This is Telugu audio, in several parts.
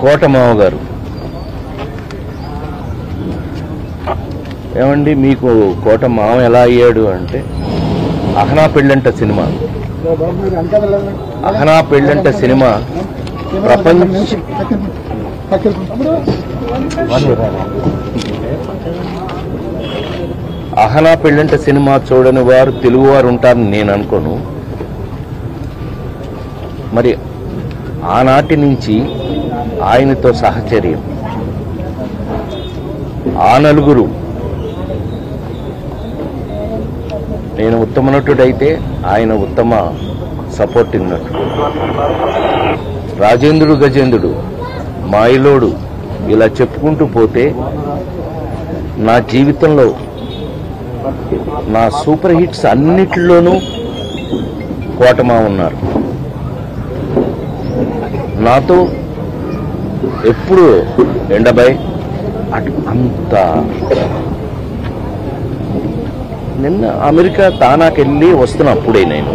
కోటమావ గారు ఏమండి మీకు కోటమావ ఎలా అయ్యాడు అంటే అహనా పెళ్ళంట సినిమా అహనా పెళ్ళంట సినిమా అహనా పెళ్ళంట సినిమా చూడని వారు తెలుగువారు ఉంటారని నేను అనుకోను. మరి ఆనాటి నుంచి ఆయనతో సహచర్యం ఆ నలుగురు, నేను ఉత్తమ నటుడైతే ఆయన ఉత్తమ సపోర్టింగ్ నటుడు, రాజేంద్రుడు గజేంద్రుడు, మాయిలోడు, ఇలా చెప్పుకుంటూ పోతే నా జీవితంలో నా సూపర్ హిట్స్ అన్నిటిలోనూ కోటమా ఉన్నారు. నాతో ఎప్పుడు ఎండబాయ్ అంత. నిన్న అమెరికా తానాకెళ్ళి వస్తున్నప్పుడే నేను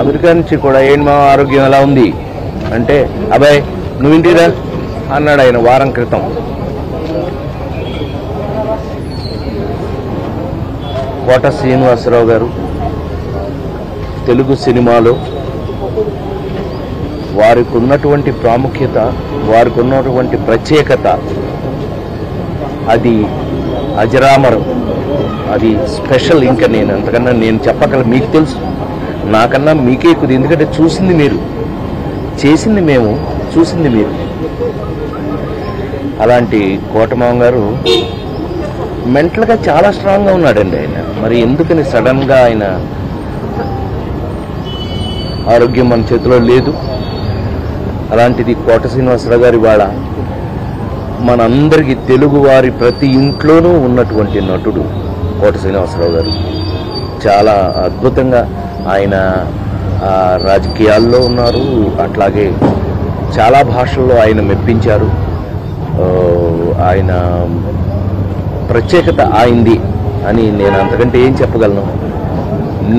అమెరికా నుంచి కూడా ఏంటి మా ఆరోగ్యం ఎలా ఉంది అంటే అబ్బాయి నువ్వు ఇంటిరా అన్నాడు ఆయన వారం క్రితం. కోట శ్రీనివాసరావు గారు తెలుగు సినిమాలో వారికి ఉన్నటువంటి ప్రాముఖ్యత, వారికి ఉన్నటువంటి ప్రత్యేకత అది అజరామరం, అది స్పెషల్. ఇంకా నేను అంతకన్నా నేను చెప్పగల, మీకు తెలుసు నాకన్నా మీకే ఎక్కువ, ఎందుకంటే చూసింది మీరు, చేసింది మేము, చూసింది మీరు. అలాంటి కోటమావ గారు మెంటల్గా చాలా స్ట్రాంగ్గా ఉన్నాడండి ఆయన. మరి ఎందుకని సడన్గా ఆయన ఆరోగ్యం మన చేతిలో లేదు. అలాంటిది కోట శ్రీనివాసరావు గారి వాళ్ళ మనందరికీ తెలుగు వారి ప్రతి ఇంట్లోనూ ఉన్నటువంటి నటుడు కోట శ్రీనివాసరావు గారు. చాలా అద్భుతంగా ఆయన రాజకీయాల్లో ఉన్నారు, అట్లాగే చాలా భాషల్లో ఆయన మెప్పించారు. ఆయన ప్రత్యేకత ఆయింది అని నేను అంతకంటే ఏం చెప్పగలను.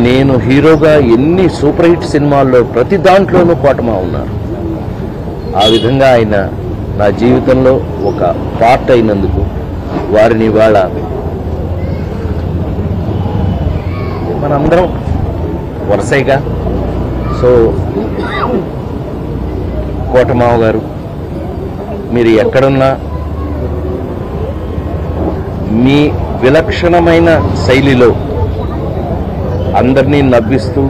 నేను హీరోగా ఎన్ని సూపర్ హిట్ సినిమాల్లో ప్రతి దాంట్లోనూ కోటమా ఉన్నారు. ఆ విధంగా ఆయన నా జీవితంలో ఒక పార్ట్ అయినందుకు వారిని ఇవాళ మనందరం వరుసగా. సో కోటమావ గారు మీరు ఎక్కడున్నా మీ విలక్షణమైన శైలిలో అందరినీ నవ్విస్తూ